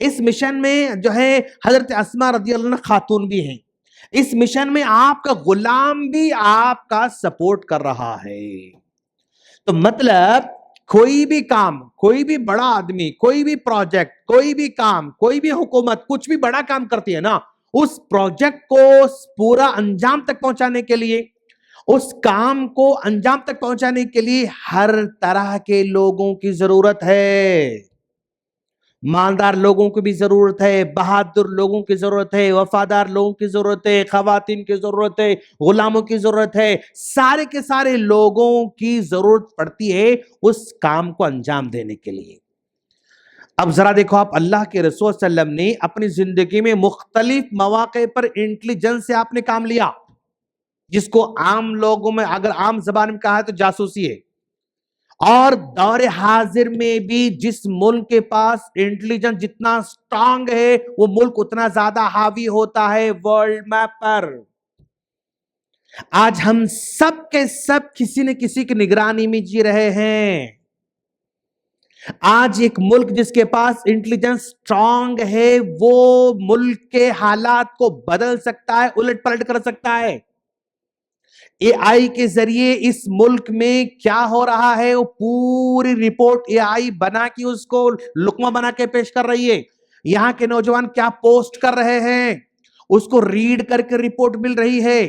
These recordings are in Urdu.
اس مشن میں جو ہے حضرت اسماء رضی اللہ عنہ خاتون بھی ہیں. اس مشن میں آپ کا غلام بھی آپ کا سپورٹ کر رہا ہے. تو مطلب کوئی بھی کام، کوئی بھی بڑا آدمی، کوئی بھی پروجیکٹ، کوئی بھی کام، کوئی بھی حکومت کچھ بھی بڑا کام کرتی ہے نا، اس پروجیکٹ کو پورا انجام تک پہنچانے کے لیے، اس کام کو انجام تک پہنچانے کے لیے ہر طرح کے لوگوں کی ضرورت ہے. مالدار لوگوں کی بھی ضرورت ہے، بہادر لوگوں کی ضرورت ہے، وفادار لوگوں کی ضرورت ہے، خواتین کی ضرورت ہے، غلاموں کی ضرورت ہے. سارے کے سارے لوگوں کی ضرورت پڑتی ہے اس کام کو انجام دینے کے لیے. اب ذرا دیکھو آپ، اللہ کے رسول صلی اللہ علیہ وسلم نے اپنی زندگی میں مختلف مواقع پر انٹیلیجنس سے آپ نے کام لیا، جس کو عام لوگوں میں اگر عام زبان میں کہا ہے تو جاسوسی ہے. اور دور حاضر میں بھی جس ملک کے پاس انٹیلیجنس جتنا سٹرونگ ہے وہ ملک اتنا زیادہ حاوی ہوتا ہے ورلڈ میپ پر. آج ہم سب کے سب کسی نہ کسی کی نگرانی میں جی رہے ہیں. آج ایک ملک جس کے پاس انٹیلیجنس سٹرونگ ہے وہ ملک کے حالات کو بدل سکتا ہے، الٹ پلٹ کر سکتا ہے. اے آئی کے ذریعے اس ملک میں کیا ہو رہا ہے وہ پوری رپورٹ اے آئی بنا کے اس کو لقمہ بنا کے پیش کر رہی ہے. یہاں کے نوجوان کیا پوسٹ کر رہے ہیں اس کو ریڈ کر کے رپورٹ مل رہی ہے.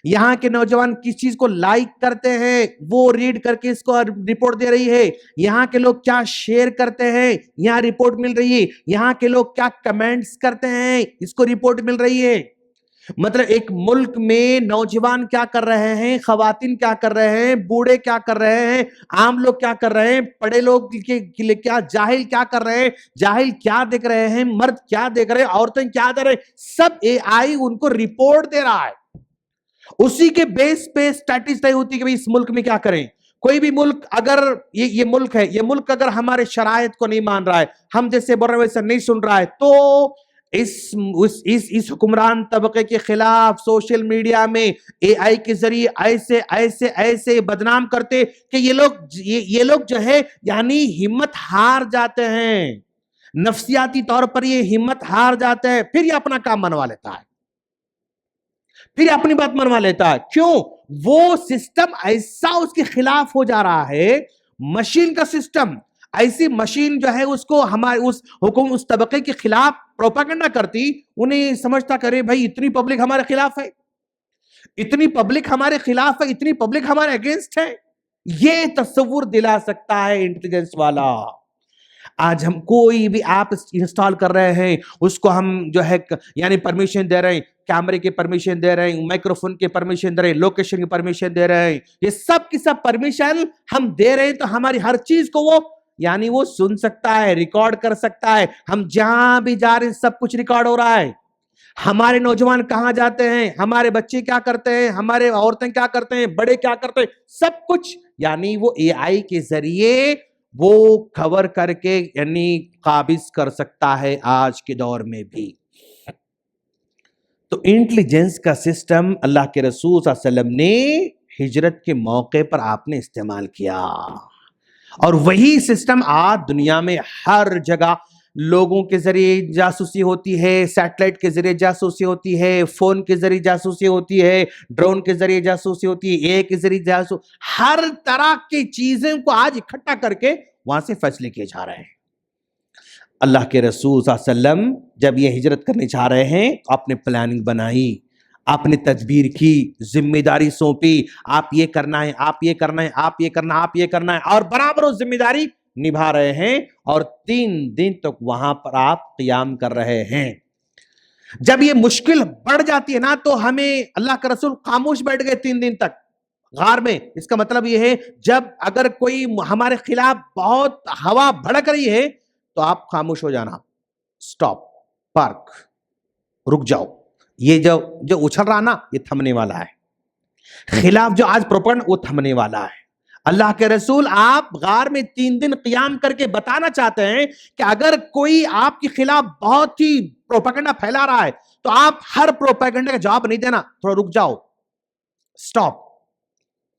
یہاں کے نوجوان کس چیز کو لائک کرتے ہیں وہ ریڈ کر کے اس کو رپورٹ دے رہی ہے. یہاں کے لوگ کیا شیئر کرتے ہیں یہاں رپورٹ مل رہی ہے. یہاں کے لوگ کیا کمنٹس کرتے ہیں اس کو رپورٹ مل رہی ہے. مطلب ایک ملک میں نوجوان کیا کر رہے ہیں، خواتین کیا کر رہے ہیں، بوڑھے کیا کر رہے ہیں، عام لوگ کیا کر رہے ہیں، پڑھے لوگ کیا، جاہل کیا کر رہے ہیں، جاہل کیا دیکھ رہے ہیں، مرد کیا دیکھ رہے ہیں، عورتیں کیا دیکھ رہے ہیں، سب اے آئی ان کو رپورٹ دے رہا ہے. اسی کے بیس پہ اسٹیٹس طے ہوتی ہے کہ اس ملک میں کیا کریں. کوئی بھی ملک اگر یہ ملک ہے، یہ ملک اگر ہمارے شرائط کو نہیں مان رہا ہے، ہم جیسے بول رہے ہیں ویسے نہیں سن رہا ہے، تو اس حکمران طبقے کے خلاف سوشل میڈیا میں اے آئی کے ذریعے ایسے ایسے ایسے بدنام کرتے کہ یہ لوگ جو ہے یعنی ہمت ہار جاتے ہیں، نفسیاتی طور پر یہ ہمت ہار جاتے ہیں. پھر یہ اپنا کام منوا لیتا ہے، پھر یہ اپنی بات منوا لیتا ہے. کیوں؟ وہ سسٹم ایسا اس کے خلاف ہو جا رہا ہے. مشین کا سسٹم ایسی مشین جو ہے اس کو ہمارے اس طبقے کے خلاف پروپیگنڈا کرتی، انہیں سمجھتا کرے بھائی اتنی پبلک ہمارے خلاف ہے، اتنی پبلک ہمارے خلاف ہے، اتنی پبلک ہمارے اگینسٹ ہے. یہ تصور دلا سکتا ہے انٹیلیجنس والا. آج ہم کوئی بھی ایپ انسٹال کر رہے ہیں اس کو ہم جو ہے یعنی پرمیشن دے رہے ہیں، کیمرے کی پرمیشن دے رہے ہیں، مائکروفون کی پرمیشن دے رہے ہیں، لوکیشن کی پرمیشن دے رہے ہیں. یہ سب کی سب پرمیشن ہم دے رہے ہیں تو ہماری ہر چیز کو وہ سن سکتا ہے، ریکارڈ کر سکتا ہے. ہم جہاں بھی جا رہے ہیں سب کچھ ریکارڈ ہو رہا ہے. ہمارے نوجوان کہاں جاتے ہیں، ہمارے بچے کیا کرتے ہیں، ہمارے عورتیں کیا کرتے ہیں، بڑے کیا کرتے ہیں، سب کچھ یعنی وہ اے آئی کے ذریعے وہ کور کر کے یعنی قابض کر سکتا ہے آج کے دور میں بھی. تو انٹیلیجنس کا سسٹم اللہ کے رسول صلی اللہ علیہ وسلم نے ہجرت کے موقع پر آپ نے استعمال کیا، اور وہی سسٹم آج دنیا میں ہر جگہ لوگوں کے ذریعے جاسوسی ہوتی ہے، سیٹلائٹ کے ذریعے جاسوسی ہوتی ہے، فون کے ذریعے جاسوسی ہوتی ہے، ڈرون کے ذریعے جاسوسی ہوتی ہے، اے کے ذریعے جاسوسی، ہر طرح کی چیزیں کو آج اکٹھا کر کے وہاں سے فیصلے کیے جا رہے ہیں. اللہ کے رسول صلی اللہ علیہ وسلم جب یہ ہجرت کرنے چاہ رہے ہیں آپ نے پلاننگ بنائی، آپ نے تدبیر کی، ذمہ داری سونپی، آپ یہ کرنا ہے، آپ یہ کرنا ہے، آپ یہ کرنا ہے، آپ یہ کرنا ہے، اور برابر وہ ذمہ داری نبھا رہے ہیں. اور 3 دن تک وہاں پر آپ قیام کر رہے ہیں. جب یہ مشکل بڑھ جاتی ہے نا تو ہمیں اللہ کا رسول خاموش بیٹھ گئے 3 دن تک غار میں. اس کا مطلب یہ ہے جب اگر کوئی ہمارے خلاف بہت ہوا بھڑک رہی ہے تو آپ خاموش ہو جانا، سٹاپ، پارک، رک جاؤ. یہ جو اچھل رہا نا یہ تھمنے والا ہے. خلاف جو آج پروپیگنڈا وہ تھمنے والا ہے. اللہ کے رسول آپ غار میں 3 دن قیام کر کے بتانا چاہتے ہیں کہ اگر کوئی آپ کے خلاف بہت ہی پروپیگنڈا پھیلا رہا ہے تو آپ ہر پروپیگنڈا کا جواب نہیں دینا، تھوڑا رک جاؤ، سٹاپ،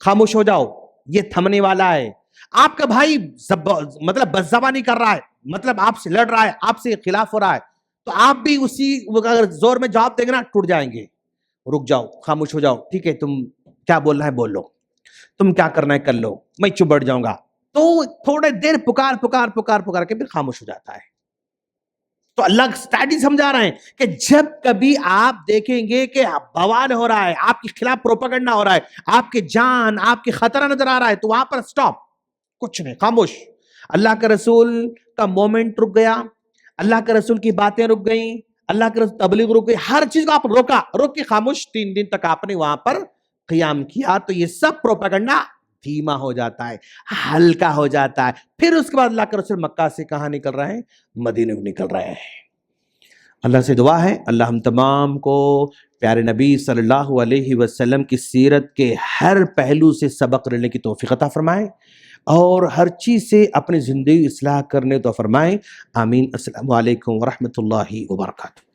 خاموش ہو جاؤ، یہ تھمنے والا ہے. آپ کا بھائی مطلب بد زبانی کر رہا ہے، مطلب آپ سے لڑ رہا ہے، آپ سے خلاف ہو رہا ہے، تو آپ بھی اسی اگر زور میں جواب دیں گے نا ٹوٹ جائیں گے. رک جاؤ، خاموش ہو جاؤ، ٹھیک ہے تم کیا بولنا ہے بول لو، تم کیا کرنا ہے کر لو، میں چپ بیٹھ جاؤں گا. تو تھوڑے دیر پکار کے پھر خاموش ہو جاتا ہے. تو اللہ اسٹریٹجی سمجھا رہے ہیں کہ جب کبھی آپ دیکھیں گے کہ بوال ہو رہا ہے، آپ کے خلاف پروپیگنڈا ہو رہا ہے، آپ کے جان، آپ کی خطرہ نظر آ رہا ہے، تو وہاں پر سٹاپ، کچھ نہیں، خاموش. اللہ کے رسول کا مومنٹ رک گیا، اللہ کے رسول کی باتیں رک گئیں، اللہ کے رسول تبلیغ رک گئی، ہر چیز کو آپ روک کے خاموش 3 دن تک آپ نے وہاں پر قیام کیا. تو یہ سب پروپیگنڈا دھیما ہو جاتا ہے، ہلکا ہو جاتا ہے. پھر اس کے بعد اللہ کے رسول مکہ سے کہاں نکل رہے ہیں؟ مدینے کو نکل رہے ہیں. اللہ سے دعا ہے اللہ ہم تمام کو پیارے نبی صلی اللہ علیہ وسلم کی سیرت کے ہر پہلو سے سبق لینے کی توفیق عطا فرمائے اور ہر چیز سے اپنی زندگی اصلاح کرنے تو فرمائے. آمین. السلام علیکم ورحمۃ اللہ وبرکاتہ.